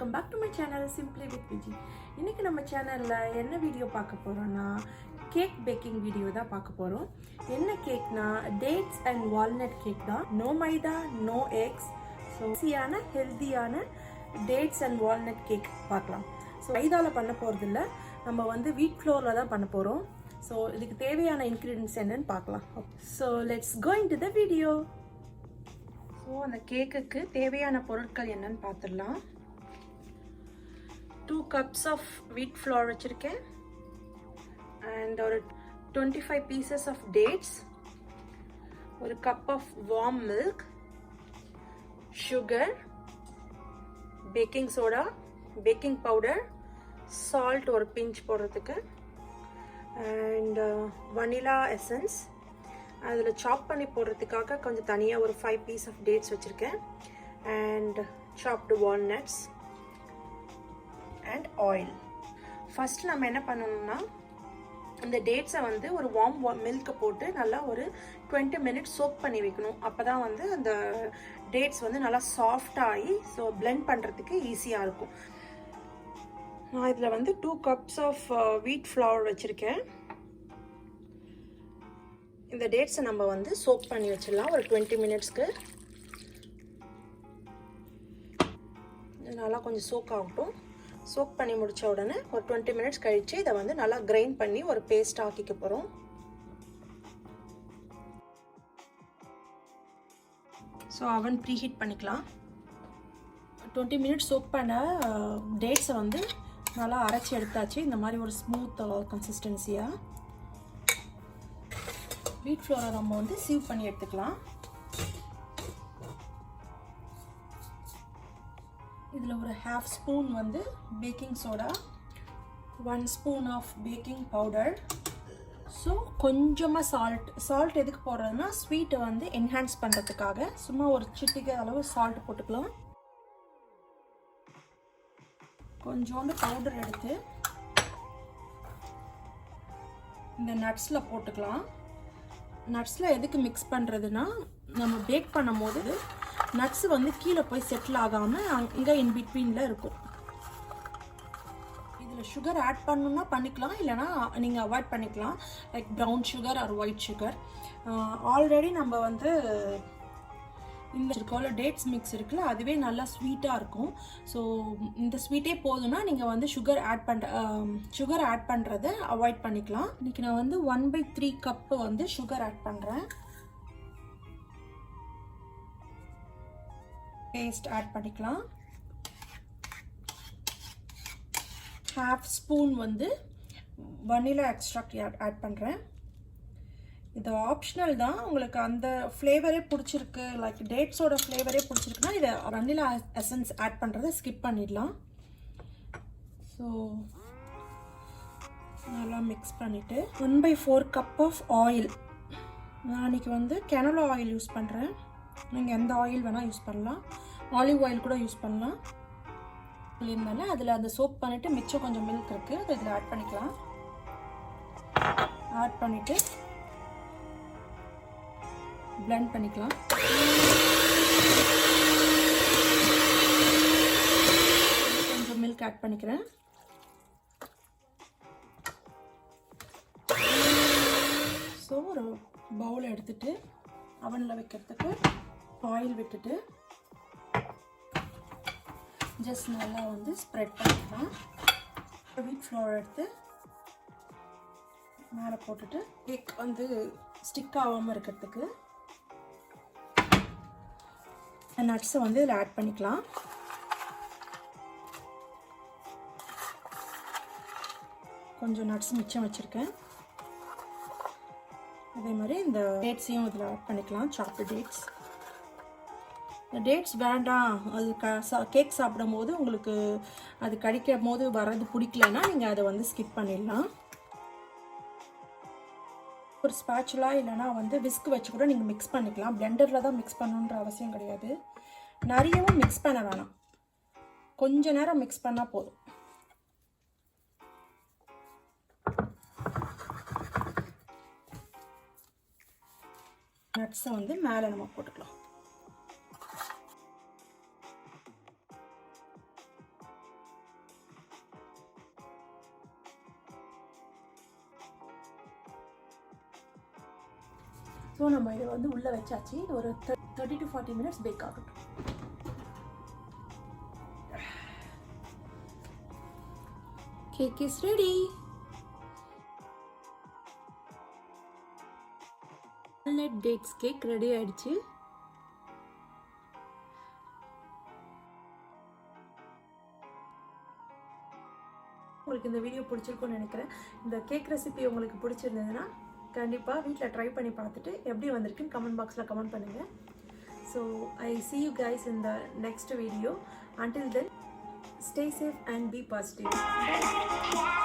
welcome back to my channel Simply with Viji. இன்னைக்கு நம்ம சேனல்ல என்ன வீடியோ பார்க்க போறோம்னா கேக் பேக்கிங் வீடியோ தான் பார்க்க போறோம். என்ன கேக்னா டேட்ஸ் அண்ட் வால்நட் கேக் தான். நோ மைதா, நோ எக்ஸ். ஸோ ஈஸியான ஹெல்தியான டேட்ஸ் அண்ட் வால்நட் கேக் பார்க்கலாம். ஸோ மைதால பண்ண போறது இல்ல, நம்ம வந்து வீட் ஃப்ளோர்ல தான் பண்ண போறோம். ஸோ இதுக்கு தேவையான இன்கிரீடியன்ட்ஸ் என்னன்னு பார்க்கலாம். So let's go into the video. So அந்த கேக்குக்கு தேவையான பொருட்கள் என்னன்னு பார்த்துடலாம். 2 cups of wheat flour வச்சிருக்கேன் and ஒரு 25 pieces of dates, ஒரு cup of warm milk, sugar, baking soda, baking powder, salt ஒரு pinch போடுறதுக்கு and vanilla essence. அதில் சாப் பண்ணி போடுறதுக்காக கொஞ்சம் தனியாக ஒரு 5 piece of dates வச்சுருக்கேன் and chopped walnuts and oil. First நம்ம என்ன பண்ணணும்னா இந்த டேட்ஸை வந்து ஒரு வார்ம் மில்க் போட்டு நல்லா ஒரு 20 minutes சோக் பண்ணி வைக்கணும். அப்போ தான் வந்து அந்த டேட்ஸ் வந்து நல்லா சாஃப்டாகி ஸோ பிளெண்ட் பண்ணுறதுக்கு ஈஸியாக இருக்கும். நான் இதில் வந்து 2 cups of wheat flour வச்சுருக்கேன். இந்த டேட்ஸை நம்ம வந்து சோக் பண்ணி வச்சிடலாம் ஒரு 20 minutesக்கு. நல்லா கொஞ்சம் சோக் ஆகட்டும். சோக் பண்ணி முடிச்ச உடனே ஒரு 20 minutes கழிச்சு இதை வந்து நல்லா கிரைண்ட் பண்ணி ஒரு பேஸ்ட் ஆக்கிக்க போகிறோம். ஸோ அவன் ப்ரீஹீட் பண்ணிக்கலாம். 20 minutes சோக் பண்ண டேட்ஸை வந்து நல்லா அரைச்சி எடுத்தாச்சு. இந்த மாதிரி ஒரு ஸ்மூத் கன்சிஸ்டன்சியாக வீட் ஃப்ளோரை நம்ம வந்து சீவ் பண்ணி எடுத்துக்கலாம். இதில் ஒரு 1/2 ஸ்பூன் வந்து baking soda, 1 spoon of baking powder. So கொஞ்சமாக சால்ட் எதுக்கு போடுறதுன்னா ஸ்வீட்டை வந்து என்ஹான்ஸ் பண்ணுறதுக்காக சும்மா ஒரு சிட்டிகை அளவு சால்ட் போட்டுக்கலாம். கொஞ்சோண்டு பவுடர் எடுத்து இந்த நட்ஸில் போட்டுக்கலாம். நட்ஸில் எதுக்கு மிக்ஸ் பண்ணுறதுன்னா நம்ம பேக் பண்ணும் போது நட்ஸ் வந்து கீழே போய் செட்டில் ஆகாமல் இங்கே இன் பிட்வீனில் இருக்கும். இதில் சுகர் ஆட் பண்ணணுன்னா பண்ணிக்கலாம், இல்லைனா நீங்கள் அவாய்ட் பண்ணிக்கலாம். Like brown sugar R white sugar. Already நம்ம வந்து இந்த இருக்கோல டேட்ஸ் மிக்ஸ் இருக்குல்ல, அதுவே நல்லா ஸ்வீட்டாக இருக்கும். ஸோ இந்த ஸ்வீட்டே போதும்னா நீங்கள் வந்து சுகர் ஆட் பண்ணுறதை அவாய்ட் பண்ணிக்கலாம். இன்றைக்கி நான் வந்து 1/3 கப் வந்து சுகர் ஆட் பண்ணுறேன். பேஸ்ட் ஆட் பண்ணிக்கலாம். 1/2 ஸ்பூன் வந்து வனிலா எக்ஸ்ட்ராக்ட் ஆட் பண்ணுறேன். இது ஆப்ஷனல் தான். உங்களுக்கு அந்த ஃப்ளேவரே பிடிச்சிருக்கு, லைக் டேட்ஸோட ஃப்ளேவரே பிடிச்சிருக்குன்னா இதை வனிலா எசன்ஸ் ஆட் பண்ணுறதை ஸ்கிப் பண்ணிடலாம். ஸோ நல்லா மிக்ஸ் பண்ணிவிட்டு 1/4 கப் ஆஃப் ஆயில். நான் இன்றைக்கி வந்து கெனோலா ஆயில் யூஸ் பண்ணுறேன். நீங்கள் எந்த ஆயில் வேணால் யூஸ் பண்ணலாம், ஆலிவ் ஆயில் கூட யூஸ் பண்ணலாம். இருந்தாலும் அதில் அந்த சோப் பண்ணிவிட்டு மிச்சம் கொஞ்சம் மில்க் இருக்குது, அதை இதில் ஆட் பண்ணிக்கலாம். ஆட் பண்ணிவிட்டு பிளெண்ட் பண்ணிக்கலாம். கொஞ்சம் மில்க் ஆட் பண்ணிக்கிறேன். ஸோ ஒரு பவுல் எடுத்துட்டு அவனில் வைக்கிறதுக்கு ஆயில் விட்டுட்டு ஜஸ்ட் நல்லா வந்து ஸ்ப்ரெட் பண்ணிக்கலாம். வீட் ஃப்ளோர் எடுத்து மேலே போட்டுட்டு கேக் வந்து ஸ்டிக் ஆகாமல் இருக்கிறதுக்கு நட்ஸை வந்து இதில் ஆட் பண்ணிக்கலாம். கொஞ்சம் நட்ஸ் மிச்சம் வச்சுருக்கேன். அதே மாதிரி இந்த டேட்ஸையும் இதில் ஆட் பண்ணிக்கலாம். சாப்டு டேட்ஸ். இந்த டேட்ஸ் வேண்டாம், அது கேக் சாப்பிடும் போது உங்களுக்கு அது கடிக்கும் போது வர்றது பிடிக்கலன்னா நீங்கள் அதை வந்து ஸ்கிப் பண்ணிடலாம். ஒரு ஸ்பேச்சுலா இல்லைனா வந்து விஸ்க் வச்சு கூட நீங்கள் மிக்ஸ் பண்ணிக்கலாம். பிளெண்டரில் தான் மிக்ஸ் பண்ணணுன்ற அவசியம் கிடையாது. நிறையவும் மிக்ஸ் பண்ண வேணாம், கொஞ்ச நேரம் மிக்ஸ் பண்ணால் போதும். நட்ஸை வந்து மேலே நம்ம போட்டுக்கலாம். ஸோ நம்ம இதை வந்து உள்ளே வச்சாச்சு. ஒரு 30 to 40 minutes பேக் ஆகட்டும். Cake is ready. Walnut dates cake ready ஆயிடுச்சு. உங்களுக்கு இந்த வீடியோ பிடிச்சிருக்கும்னு நினைக்கிறேன். இந்த கேக் ரெசிபி உங்களுக்கு பிடிச்சிருந்ததுன்னா கண்டிப்பாக வீட்டில் ட்ரை பண்ணி பார்த்துட்டு எப்படி வந்திருக்குன்னு கமெண்ட் பாக்ஸில் கமெண்ட் பண்ணுங்கள். So I see you guys in the next video. Until then, stay safe and be positive. Bye.